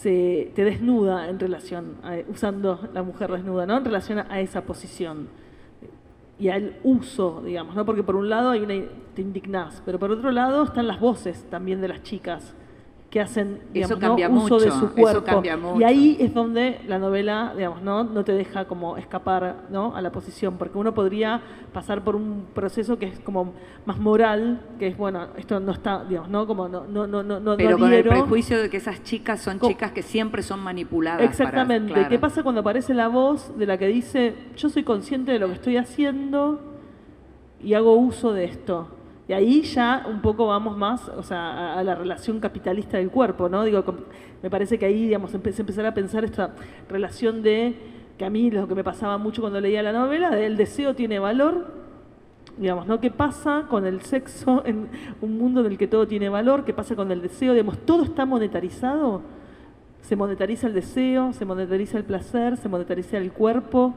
Speaker 2: te desnuda en relación, usando la mujer desnuda, ¿no? En relación a esa posición y al uso, digamos, ¿no? Porque por un lado te indignás, pero por otro lado están las voces también de las chicas que hacen, digamos, uso de su cuerpo. Y ahí es donde la novela, digamos, no te deja como escapar, ¿no?, a la posición, porque uno podría pasar por un proceso que es como más moral, que es, bueno, esto no está, digamos, ¿no? Como no
Speaker 1: pero con el
Speaker 2: adhiero.
Speaker 1: prejuicio de que esas chicas son chicas que siempre son manipuladas.
Speaker 2: Exactamente.
Speaker 1: Claro.
Speaker 2: ¿Qué pasa cuando aparece la voz de la que dice, yo soy consciente de lo que estoy haciendo y hago uso de esto? Y ahí ya un poco vamos más, o sea, a la relación capitalista del cuerpo, ¿no? Digo, me parece que ahí, digamos, empezar a pensar esta relación de, que a mí lo que me pasaba mucho cuando leía la novela, de el deseo tiene valor, digamos, ¿no? ¿Qué pasa con el sexo en un mundo en el que todo tiene valor? ¿Qué pasa con el deseo? Digamos, todo está monetarizado, se monetariza el deseo, se monetariza el placer, se monetariza el cuerpo,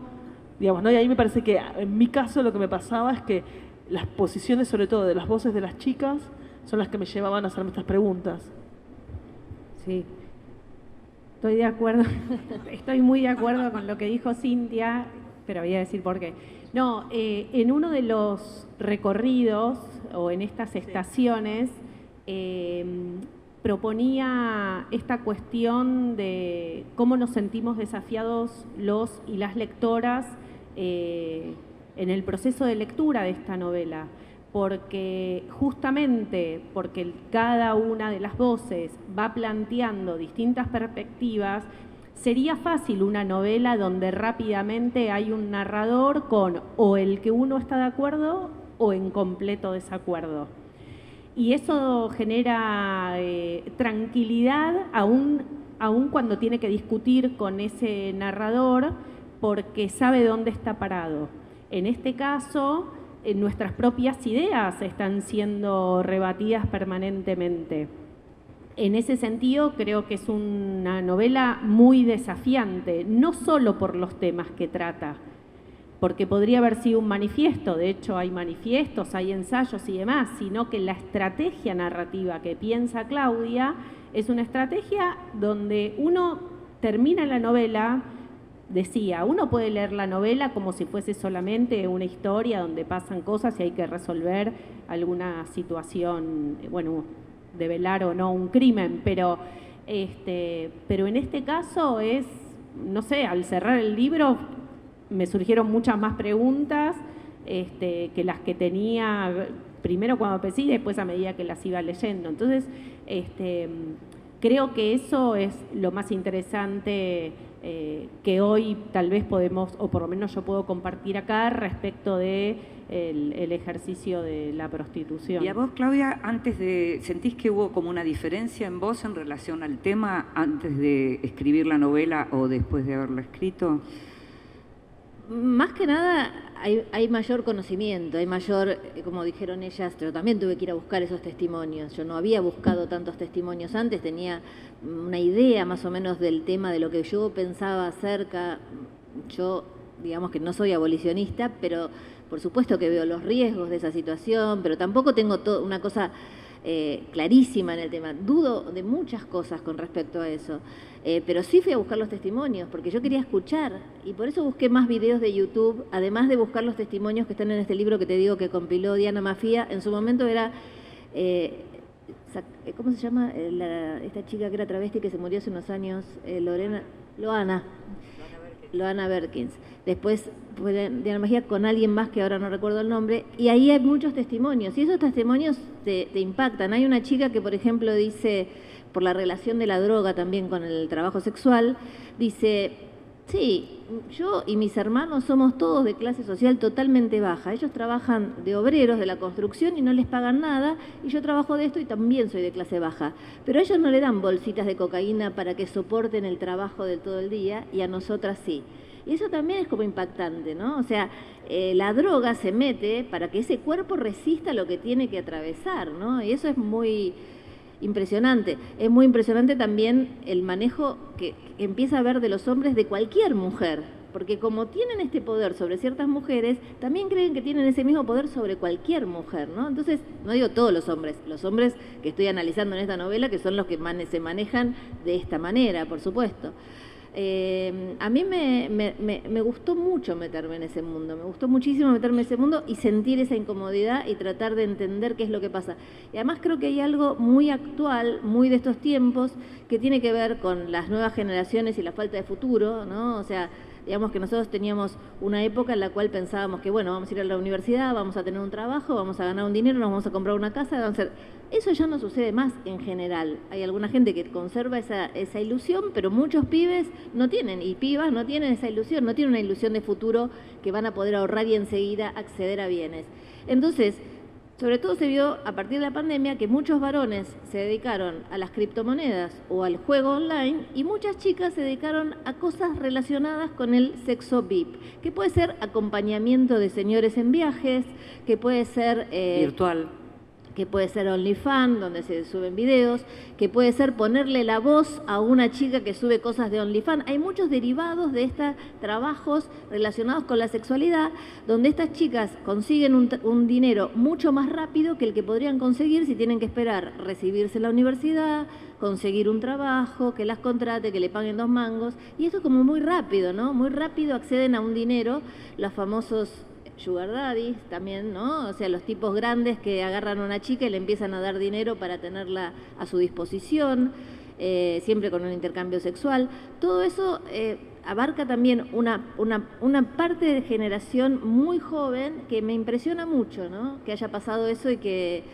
Speaker 2: digamos, ¿no? Y ahí me parece que, en mi caso, lo que me pasaba es que las posiciones, sobre todo de las voces de las chicas, son las que me llevaban a hacerme estas preguntas.
Speaker 3: Sí, estoy de acuerdo, estoy muy de acuerdo con lo que dijo Cintia, pero voy a decir por qué. No, en uno de los recorridos, o en estas estaciones, proponía esta cuestión de cómo nos sentimos desafiados los y las lectoras en el proceso de lectura de esta novela, porque justamente porque cada una de las voces va planteando distintas perspectivas, sería fácil una novela donde rápidamente hay un narrador con o el que uno está de acuerdo o en completo desacuerdo. Y eso genera tranquilidad aún cuando tiene que discutir con ese narrador, porque sabe dónde está parado. En este caso, nuestras propias ideas están siendo rebatidas permanentemente. En ese sentido, creo que es una novela muy desafiante, no solo por los temas que trata, porque podría haber sido un manifiesto, de hecho hay manifiestos, hay ensayos y demás, sino que la estrategia narrativa que piensa Claudia es una estrategia donde uno termina la novela. Decía, uno puede leer la novela como si fuese solamente una historia donde pasan cosas y hay que resolver alguna situación, bueno, develar o no un crimen, pero en este caso es, no sé, al cerrar el libro me surgieron muchas más preguntas que las que tenía primero cuando empecé y después a medida que las iba leyendo. Entonces, creo que eso es lo más interesante que hoy tal vez podemos, o por lo menos yo puedo compartir acá respecto de el ejercicio de la prostitución.
Speaker 1: Y a vos, Claudia, ¿sentís que hubo como una diferencia en vos en relación al tema antes de escribir la novela o después de haberla escrito?
Speaker 4: Más que nada hay mayor conocimiento, hay mayor, como dijeron ellas, yo también tuve que ir a buscar esos testimonios. Yo no había buscado tantos testimonios antes, tenía una idea más o menos del tema, de lo que yo pensaba acerca. Yo, digamos que no soy abolicionista, pero por supuesto que veo los riesgos de esa situación, pero tampoco tengo una cosa clarísima en el tema. Dudo de muchas cosas con respecto a eso, pero sí fui a buscar los testimonios porque yo quería escuchar y por eso busqué más videos de YouTube, además de buscar los testimonios que están en este libro que te digo que compiló Diana Mafía. En su momento era ¿cómo se llama? Esta chica que era travesti que se murió hace unos años, Loana Berkins. Después fue Diana Mejía con alguien más que ahora no recuerdo el nombre, y ahí hay muchos testimonios, y esos testimonios te impactan. Hay una chica que, por ejemplo, dice, por la relación de la droga también con el trabajo sexual, dice, sí, yo y mis hermanos somos todos de clase social totalmente baja. Ellos trabajan de obreros de la construcción y no les pagan nada, y yo trabajo de esto y también soy de clase baja. Pero a ellos no le dan bolsitas de cocaína para que soporten el trabajo de todo el día, y a nosotras sí. Y eso también es como impactante, ¿no? O sea, la droga se mete para que ese cuerpo resista lo que tiene que atravesar, ¿no? Y eso es muy impresionante. Es muy impresionante también el manejo que empieza a haber de los hombres de cualquier mujer, porque como tienen este poder sobre ciertas mujeres, también creen que tienen ese mismo poder sobre cualquier mujer, ¿no? Entonces, no digo todos los hombres que estoy analizando en esta novela, que son los que se manejan de esta manera, por supuesto. A mí me gustó mucho meterme en ese mundo, me gustó muchísimo meterme en ese mundo y sentir esa incomodidad y tratar de entender qué es lo que pasa. Y además creo que hay algo muy actual, muy de estos tiempos, que tiene que ver con las nuevas generaciones y la falta de futuro, ¿no? O sea, digamos que nosotros teníamos una época en la cual pensábamos que, bueno, vamos a ir a la universidad, vamos a tener un trabajo, vamos a ganar un dinero, nos vamos a comprar una casa, vamos a hacer... Eso ya no sucede más en general. Hay alguna gente que conserva esa ilusión, pero muchos pibes no tienen, y pibas no tienen esa ilusión, no tienen una ilusión de futuro que van a poder ahorrar y enseguida acceder a bienes. Entonces, sobre todo se vio a partir de la pandemia que muchos varones se dedicaron a las criptomonedas o al juego online, y muchas chicas se dedicaron a cosas relacionadas con el sexo VIP, que puede ser acompañamiento de señores en viajes, que puede ser...
Speaker 1: virtual.
Speaker 4: Que puede ser OnlyFans, donde se suben videos, que puede ser ponerle la voz a una chica que sube cosas de OnlyFans. Hay muchos derivados de estos trabajos relacionados con la sexualidad, donde estas chicas consiguen un dinero mucho más rápido que el que podrían conseguir si tienen que esperar recibirse en la universidad, conseguir un trabajo, que las contrate, que le paguen 2 mangos. Y esto es como muy rápido, ¿no? Muy rápido acceden a un dinero los famosos sugar daddies también, ¿no? O sea, los tipos grandes que agarran a una chica y le empiezan a dar dinero para tenerla a su disposición, siempre con un intercambio sexual. Todo eso abarca también una parte de generación muy joven que me impresiona mucho, ¿no? Que haya pasado eso y que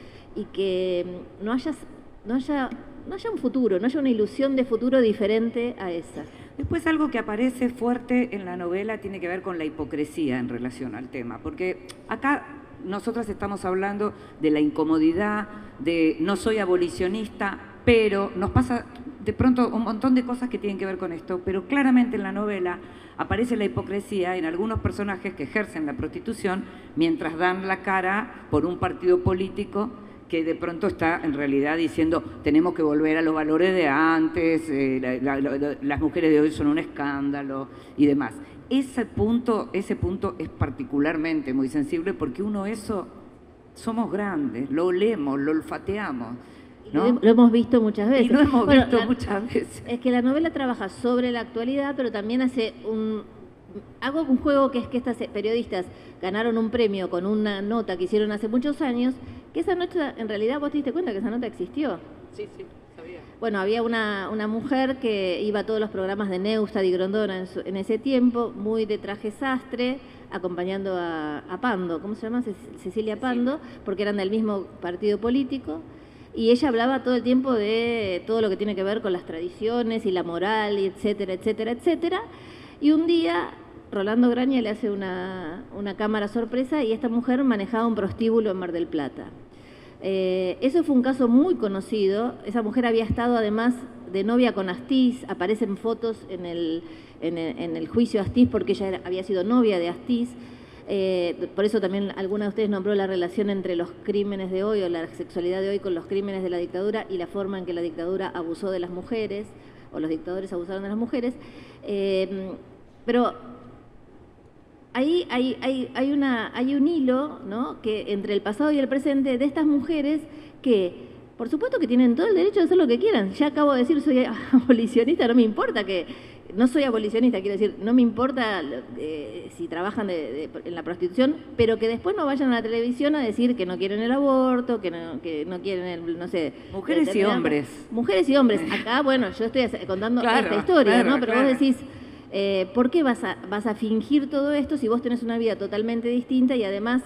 Speaker 4: no haya un futuro, no haya una ilusión de futuro diferente a esa.
Speaker 1: Después algo que aparece fuerte en la novela tiene que ver con la hipocresía en relación al tema, porque acá nosotras estamos hablando de la incomodidad, de no soy abolicionista, pero nos pasa de pronto un montón de cosas que tienen que ver con esto, pero claramente en la novela aparece la hipocresía en algunos personajes que ejercen la prostitución mientras dan la cara por un partido político que de pronto está en realidad diciendo tenemos que volver a los valores de antes, las mujeres de hoy son un escándalo y demás. Ese punto es particularmente muy sensible porque somos grandes, lo olemos, lo olfateamos, ¿no?
Speaker 4: Lo hemos visto muchas veces.
Speaker 1: Y lo hemos visto muchas veces.
Speaker 4: Es que la novela trabaja sobre la actualidad, pero también hago un juego que es que estas periodistas ganaron un premio con una nota que hicieron hace muchos años, que esa nota, en realidad, ¿vos te diste cuenta que esa nota existió?
Speaker 1: Sí, sabía.
Speaker 4: Bueno, había una mujer que iba a todos los programas de Neustadt y Grondona en ese tiempo, muy de traje sastre, acompañando a Pando, ¿cómo se llama? Cecilia Pando, porque eran del mismo partido político. Y ella hablaba todo el tiempo de todo lo que tiene que ver con las tradiciones y la moral, y etcétera, etcétera, etcétera. Y un día Rolando Graña le hace una cámara sorpresa y esta mujer manejaba un prostíbulo en Mar del Plata. Eso fue un caso muy conocido. Esa mujer había estado además de novia con Astiz, aparecen fotos en el juicio de Astiz porque ella había sido novia de Astiz. Por eso también alguna de ustedes nombró la relación entre los crímenes de hoy o la sexualidad de hoy con los crímenes de la dictadura y la forma en que la dictadura abusó de las mujeres o los dictadores abusaron de las mujeres. Pero ahí hay un hilo, ¿no?, que entre el pasado y el presente de estas mujeres que por supuesto que tienen todo el derecho de hacer lo que quieran. Ya acabo de decir, soy abolicionista, no me importa que... No soy abolicionista, quiero decir, no me importa si trabajan en la prostitución, pero que después no vayan a la televisión a decir que no quieren el aborto, que no quieren el, no sé...
Speaker 1: Mujeres y hombres.
Speaker 4: Mujeres y hombres. Acá, bueno, yo estoy contando esta historia, ¿no? Pero vos decís, ¿por qué vas a fingir todo esto si vos tenés una vida totalmente distinta y además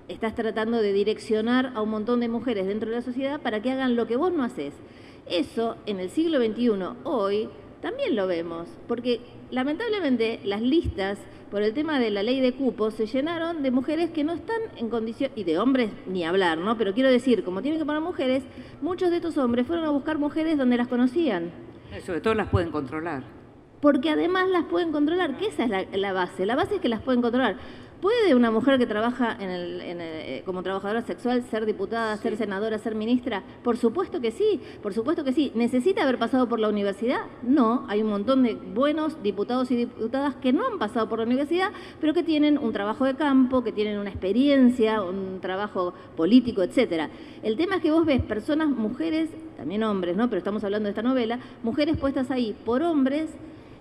Speaker 4: estás tratando de direccionar a un montón de mujeres dentro de la sociedad para que hagan lo que vos no haces? Eso, en el siglo XXI, hoy... También lo vemos, porque lamentablemente las listas por el tema de la ley de cupos se llenaron de mujeres que no están en condición, y de hombres ni hablar, ¿no? Pero quiero decir, como tienen que poner mujeres, muchos de estos hombres fueron a buscar mujeres donde las conocían.
Speaker 1: Sobre todo las pueden controlar.
Speaker 4: Porque además las pueden controlar, que esa es la base. La base es que las pueden controlar. ¿Puede una mujer que trabaja como trabajadora sexual ser diputada, ser senadora, ser ministra? Por supuesto que sí, por supuesto que sí. ¿Necesita haber pasado por la universidad? No, hay un montón de buenos diputados y diputadas que no han pasado por la universidad, pero que tienen un trabajo de campo, que tienen una experiencia, un trabajo político, etcétera. El tema es que vos ves personas, mujeres, también hombres, ¿no? Pero estamos hablando de esta novela, mujeres puestas ahí por hombres,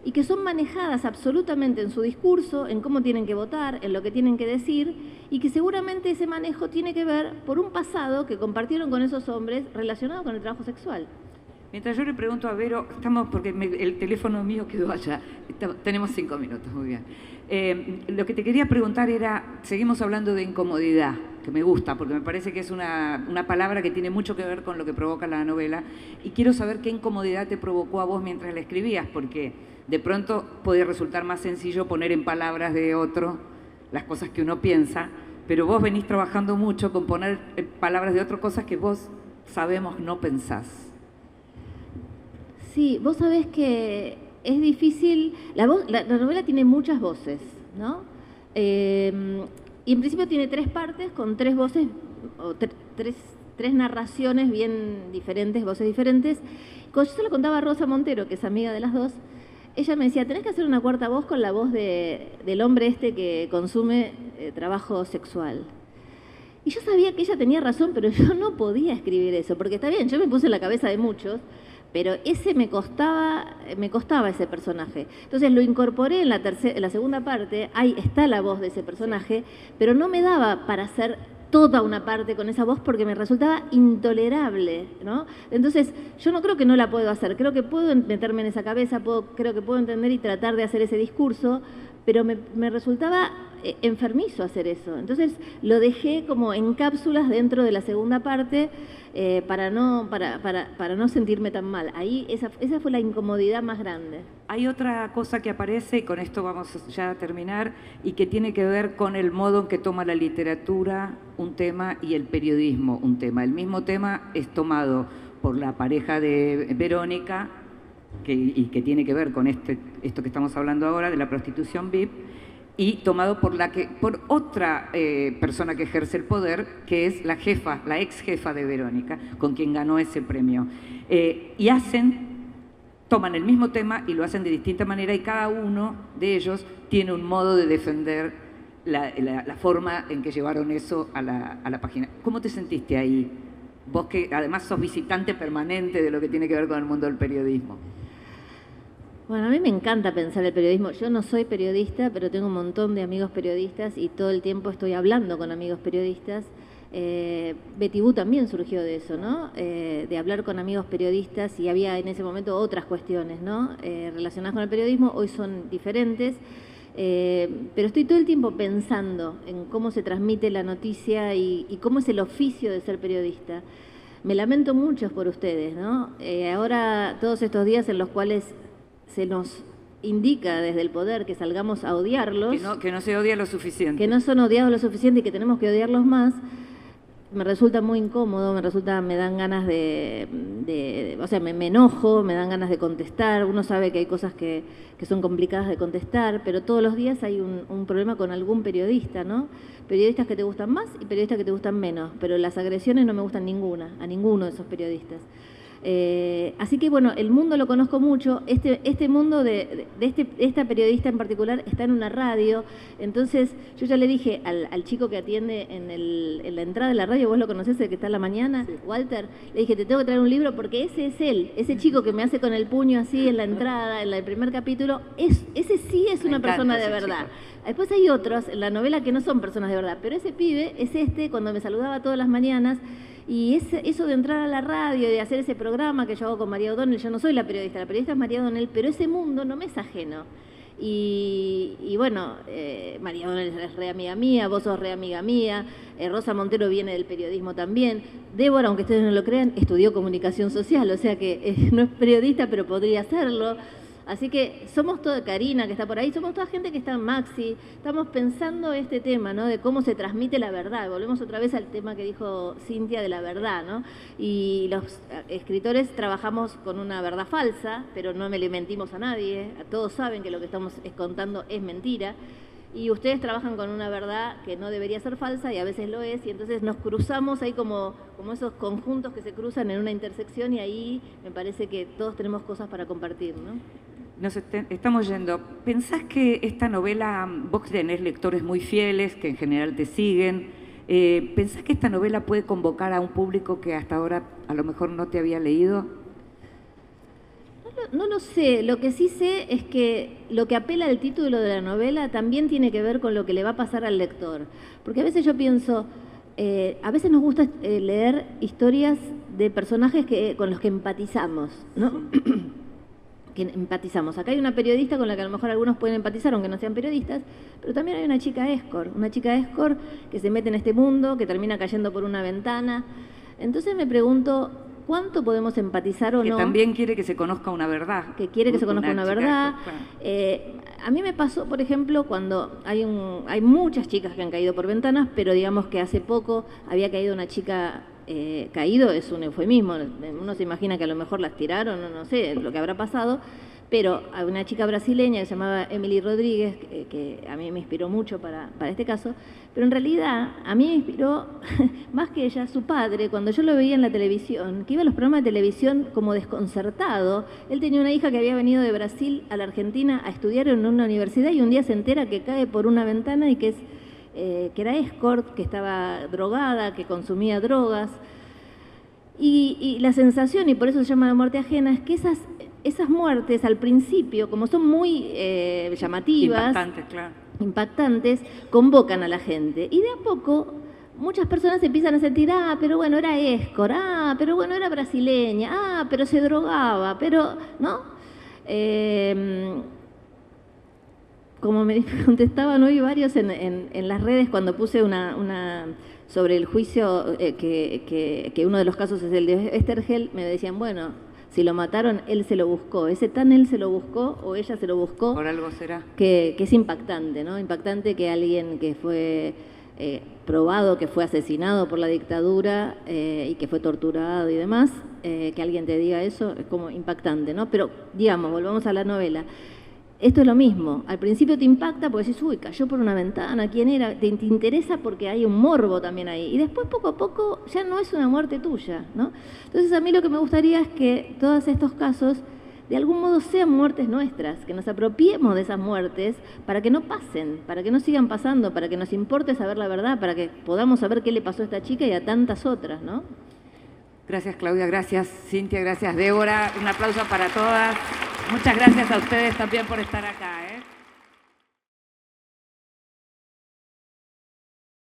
Speaker 4: y que son manejadas absolutamente en su discurso, en cómo tienen que votar, en lo que tienen que decir, y que seguramente ese manejo tiene que ver por un pasado que compartieron con esos hombres relacionado con el trabajo sexual.
Speaker 1: Mientras yo le pregunto a Vero, porque el teléfono mío quedó allá, tenemos 5 minutos, muy bien. Lo que te quería preguntar era, seguimos hablando de incomodidad, que me gusta, porque me parece que es una palabra que tiene mucho que ver con lo que provoca la novela, y quiero saber qué incomodidad te provocó a vos mientras la escribías, porque de pronto puede resultar más sencillo poner en palabras de otro las cosas que uno piensa, pero vos venís trabajando mucho con poner en palabras de otro cosas que vos sabemos no pensás.
Speaker 4: Sí, vos sabés que es difícil, la novela tiene muchas voces, ¿no? Y en principio tiene 3 partes con 3 voces, o tres narraciones bien diferentes, voces diferentes. Cuando yo se lo contaba a Rosa Montero, que es amiga de las dos, ella me decía, tenés que hacer una cuarta voz con la voz del hombre este que consume trabajo sexual. Y yo sabía que ella tenía razón, pero yo no podía escribir eso, porque está bien, yo me puse en la cabeza de muchos, pero me costaba ese personaje. Entonces lo incorporé en la segunda parte, ahí está la voz de ese personaje, pero no me daba para hacer toda una parte con esa voz porque me resultaba intolerable, ¿no? Entonces, yo no creo que no la puedo hacer, creo que puedo meterme en esa cabeza, creo que puedo entender y tratar de hacer ese discurso, pero me resultaba enfermizo hacer eso. Entonces, lo dejé como en cápsulas dentro de la segunda parte para no sentirme tan mal. Ahí esa fue la incomodidad más grande.
Speaker 1: Hay otra cosa que aparece, y con esto vamos ya a terminar, y que tiene que ver con el modo en que toma la literatura un tema y el periodismo un tema. El mismo tema es tomado por la pareja de Verónica, y que tiene que ver con esto que estamos hablando ahora, de la prostitución VIP, y tomado por otra persona que ejerce el poder, que es la ex jefa de Verónica, con quien ganó ese premio. Y toman el mismo tema y lo hacen de distinta manera, y cada uno de ellos tiene un modo de defender la forma en que llevaron eso a la página. ¿Cómo te sentiste ahí? Vos que además sos visitante permanente de lo que tiene que ver con el mundo del periodismo.
Speaker 4: Bueno, a mí me encanta pensar el periodismo. Yo no soy periodista, pero tengo un montón de amigos periodistas y todo el tiempo estoy hablando con amigos periodistas. Betty Boo también surgió de eso, ¿no? De hablar con amigos periodistas, y había en ese momento otras cuestiones, ¿no? Relacionadas con el periodismo, hoy son diferentes, pero estoy todo el tiempo pensando en cómo se transmite la noticia y cómo es el oficio de ser periodista. Me lamento mucho por ustedes, ¿no? Ahora, todos estos días en los cuales se nos indica desde el poder que salgamos a odiarlos.
Speaker 1: Que no se odia lo suficiente.
Speaker 4: Que no son odiados lo suficiente y que tenemos que odiarlos más. Me resulta muy incómodo, me dan ganas me enojo, me dan ganas de contestar. Uno sabe que hay cosas que son complicadas de contestar, pero todos los días hay un problema con algún periodista, ¿no? Periodistas que te gustan más y periodistas que te gustan menos, pero las agresiones no me gustan a ninguno de esos periodistas. Así que bueno, el mundo lo conozco mucho, este mundo de esta periodista en particular está en una radio, entonces yo ya le dije al chico que atiende en la entrada de la radio, vos lo conocés, el que está en la mañana, sí. Walter, le dije, te tengo que traer un libro porque ese es él, ese chico que me hace con el puño así en la entrada, en el primer capítulo, ese sí es una persona de verdad. Chico. Después hay otros en la novela que no son personas de verdad, pero ese pibe es cuando me saludaba todas las mañanas. Y eso de entrar a la radio, de hacer ese programa que yo hago con María O'Donnell, yo no soy la periodista es María O'Donnell, pero ese mundo no me es ajeno. Y bueno, María O'Donnell es re amiga mía, vos sos re amiga mía, Rosa Montero viene del periodismo también, Débora, aunque ustedes no lo crean, estudió comunicación social, o sea que no es periodista, pero podría serlo. Así que somos toda, Karina que está por ahí, somos toda gente que está en Maxi, estamos pensando este tema, ¿no? De cómo se transmite la verdad. Volvemos otra vez al tema que dijo Cintia de la verdad, ¿no? Y los escritores trabajamos con una verdad falsa, pero no le mentimos a nadie, todos saben que lo que estamos contando es mentira. Y ustedes trabajan con una verdad que no debería ser falsa y a veces lo es, y entonces nos cruzamos ahí como esos conjuntos que se cruzan en una intersección y ahí me parece que todos tenemos cosas para compartir, ¿no?
Speaker 1: Nos estamos yendo. ¿Pensás que esta novela, vos tenés lectores muy fieles que en general te siguen, ¿pensás que esta novela puede convocar a un público que hasta ahora a lo mejor no te había leído?
Speaker 4: No lo sé, lo que sí sé es que lo que apela al título de la novela también tiene que ver con lo que le va a pasar al lector. Porque a veces yo pienso, a veces nos gusta leer historias de personajes con los que empatizamos, ¿no? Que empatizamos. Acá hay una periodista con la que a lo mejor algunos pueden empatizar, aunque no sean periodistas, pero también hay una chica escort que se mete en este mundo, que termina cayendo por una ventana. Entonces me pregunto, ¿cuánto podemos empatizar o no?
Speaker 1: Que también quiere que se conozca una verdad.
Speaker 4: Que quiere que se conozca una verdad. A mí me pasó, por ejemplo, cuando hay muchas chicas que han caído por ventanas, pero digamos que hace poco había caído una chica, caído es un eufemismo, uno se imagina que a lo mejor las tiraron, no sé lo que habrá pasado, pero hay una chica brasileña que se llamaba Emily Rodríguez, que a mí me inspiró mucho para este caso, pero en realidad a mí me inspiró más que ella, su padre, cuando yo lo veía en la televisión, que iba a los programas de televisión como desconcertado. Él tenía una hija que había venido de Brasil a la Argentina a estudiar en una universidad y un día se entera que cae por una ventana y que era escort, que estaba drogada, que consumía drogas. Y la sensación, y por eso se llama la muerte ajena, es que esas muertes al principio, como son muy llamativas, impactantes, convocan a la gente. Y de a poco muchas personas empiezan a sentir, pero bueno, era escort, pero bueno, era brasileña, pero se drogaba, pero, ¿no? Como me contestaban hoy varios en las redes cuando puse una sobre el juicio, que uno de los casos es el de Estergel, me decían, bueno, si lo mataron, él se lo buscó. Él se lo buscó o ella se lo buscó.
Speaker 1: Por algo será.
Speaker 4: Que es impactante, ¿no? Impactante que alguien que fue probado, que fue asesinado por la dictadura y que fue torturado y demás, que alguien te diga eso, es como impactante, ¿no? Pero, digamos, volvamos a la novela. Esto es lo mismo, al principio te impacta porque decís, uy, cayó por una ventana, ¿quién era? Te interesa porque hay un morbo también ahí. Y después, poco a poco, ya no es una muerte tuya, ¿no? Entonces, a mí lo que me gustaría es que todos estos casos, de algún modo, sean muertes nuestras, que nos apropiemos de esas muertes para que no pasen, para que no sigan pasando, para que nos importe saber la verdad, para que podamos saber qué le pasó a esta chica y a tantas otras, ¿no?
Speaker 1: Gracias, Claudia, gracias, Cintia, gracias, Débora. Un aplauso para todas. Muchas gracias a ustedes también por estar acá, ¿eh?